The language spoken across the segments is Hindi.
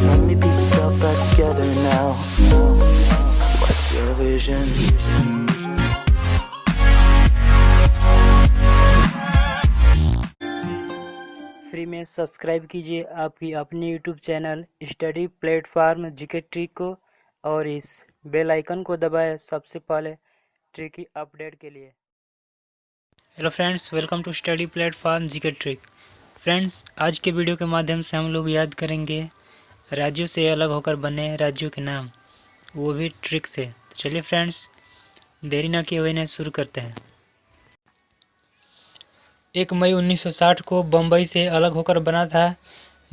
Tell me piece yourself back together now. What's your vision? Free में सब्सक्राइब कीजिए आपकी अपनी YouTube channel study platform GK trick को और इस बेल आइकन को दबाएं सबसे पहले ट्रिक की अपडेट के लिए। Hello friends, welcome to study platform GK trick. Friends, आज के वीडियो के माध्यम से हम लोग याद करेंगे राज्यों से अलग होकर बने राज्यों के नाम, वो भी ट्रिक से। तो चलिए फ्रेंड्स, देरी ना किए हुए इन्हें शुरू करते हैं। 1 मई 1960 को बम्बई से अलग होकर बना था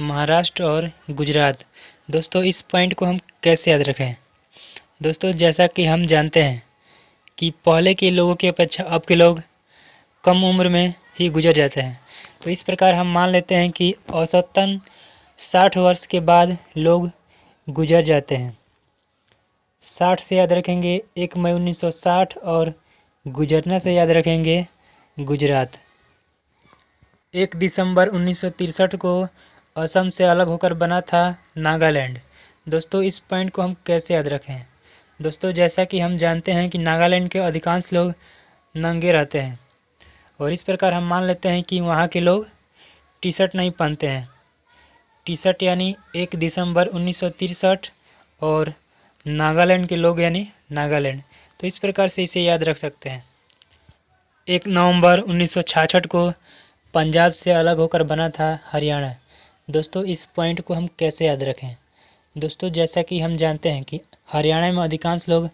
महाराष्ट्र और गुजरात। दोस्तों, इस पॉइंट को हम कैसे याद रखें? दोस्तों, जैसा कि हम जानते हैं कि पहले के लोगों की अपेक्षा अब के लोग कम उम्र में ही गुजर जाते हैं, तो इस प्रकार हम मान लेते हैं कि औसतन 60 वर्ष के बाद लोग गुजर जाते हैं। 60 से याद रखेंगे 1 मई 1960 और गुजरना से याद रखेंगे गुजरात। 1 दिसंबर 1963 को असम से अलग होकर बना था नागालैंड। दोस्तों, इस पॉइंट को हम कैसे याद रखें? दोस्तों, जैसा कि हम जानते हैं कि नागालैंड के अधिकांश लोग नंगे रहते हैं और इस प्रकार हम मान लेते हैं कि वहाँ के लोग टी शर्ट नहीं पहनते हैं। टी शर्ट यानी 1 दिसंबर 1963 और नागालैंड के लोग यानी नागालैंड। तो इस प्रकार से इसे याद रख सकते हैं। 1 नवंबर 1966 को पंजाब से अलग होकर बना था हरियाणा। दोस्तों, इस पॉइंट को हम कैसे याद रखें? दोस्तों, जैसा कि हम जानते हैं कि हरियाणा में अधिकांश लोग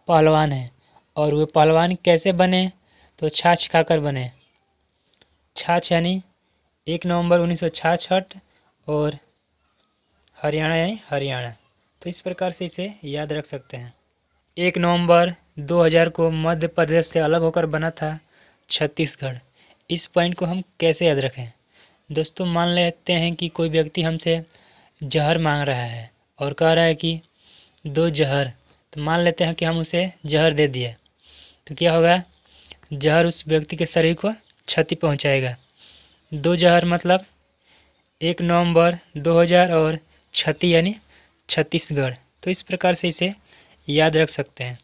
पहलवान हैं और वे पहलवान कैसे बने? तो छाछ खाकर बने। छाछ यानी 1 नवंबर 1966 और हरियाणा यानी हरियाणा। तो इस प्रकार से इसे याद रख सकते हैं। 1 नवंबर 2000 को मध्य प्रदेश से अलग होकर बना था छत्तीसगढ़। इस पॉइंट को हम कैसे याद रखें? दोस्तों, मान लेते हैं कि कोई व्यक्ति हमसे जहर मांग रहा है और कह रहा है कि 2 जहर। तो मान लेते हैं कि हम उसे जहर दे दिए, तो क्या होगा? जहर उस व्यक्ति के शरीर को क्षति पहुंचाएगा। 2 जहर मतलब 1 नवंबर 2000 और क्षति यानी छत्तीसगढ़। तो इस प्रकार से इसे याद रख सकते हैं।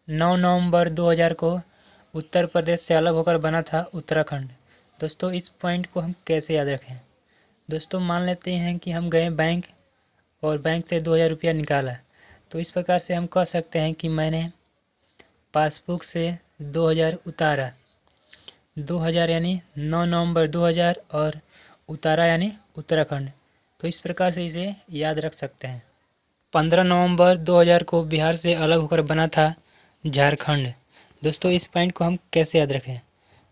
9 नवंबर 2000 को उत्तर प्रदेश से अलग होकर बना था उत्तराखंड। दोस्तों, इस पॉइंट को हम कैसे याद रखें? दोस्तों, मान लेते हैं कि हम गए बैंक और बैंक से 2000 रुपया निकाला, तो इस प्रकार से हम कह सकते हैं कि मैंने पासबुक से 2000 उतारा। 2000 यानी 9 नवंबर 2000 और उतारा यानी उत्तराखंड। तो इस प्रकार से इसे याद रख सकते हैं। 15 नवंबर 2000 को बिहार से अलग होकर बना था झारखंड। दोस्तों, इस पॉइंट को हम कैसे याद रखें?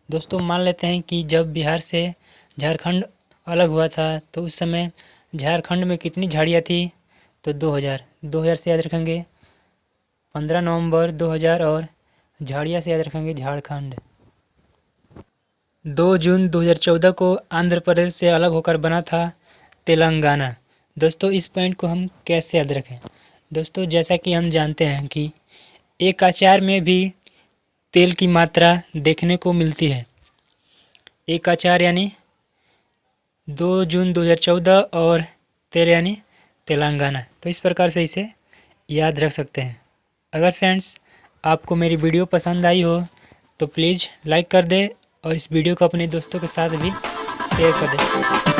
दोस्तों, मान लेते हैं कि जब बिहार से झारखंड अलग हुआ था तो उस समय झारखंड में कितनी झाड़ियाँ थी? तो 2000 से याद रखेंगे 15 नवंबर 2000 और झाड़ियाँ से याद रखेंगे झारखंड। 2 जून 2014 को आंध्र प्रदेश से अलग होकर बना था तेलंगाना। दोस्तों, इस पॉइंट को हम कैसे याद रखें? दोस्तों, जैसा कि हम जानते हैं कि एक अचार में भी तेल की मात्रा देखने को मिलती है। एक अचार यानी 2 जून 2014 और तेल यानी तेलंगाना। तो इस प्रकार से इसे याद रख सकते हैं। अगर फ्रेंड्स आपको मेरी वीडियो पसंद आई हो तो प्लीज़ लाइक कर दें और इस वीडियो को अपने दोस्तों के साथ भी शेयर कर दें।